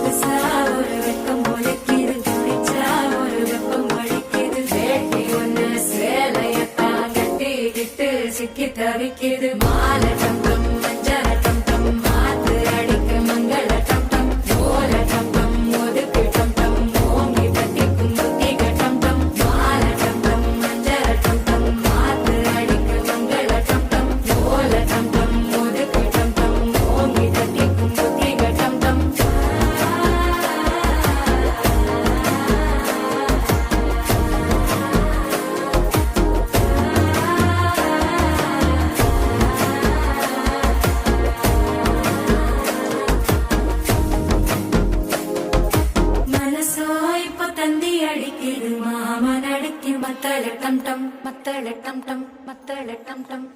புதுசா ஒரு வெக்கம் முளைக்குது, துடிச்சா ஒரு வெப்பம் அடிக்குது. வேட்டி ஒண்ணு சேலையத்தான் கட்டிக்கிட்டு சிக்கி தவிக்குது. மாலை டம் டம் மஞ்சள டம் டம் மாத்து அடிக்க மங்கள டம் டம் ஓல டம் டம் ஒதுக்கு டம் டம் ஓங்கி தட்டிக்கும் புத்திக டம் டம். மாலை டம் டம் மஞ்சள டம் டம் மாத்து அடிக்க மங்கள டம் டம் ஓல டம் டம் ஒதுக்கு டம் டம் ஓங்கி தட்டிக்கும் புத்திக டம் டம். மனசோ இப்ப தந்தி அடிக்குது, மாமன் அடிக்கு மத்தள டம் டம் மத்தள டம் டம் மத்தள டம் டம்.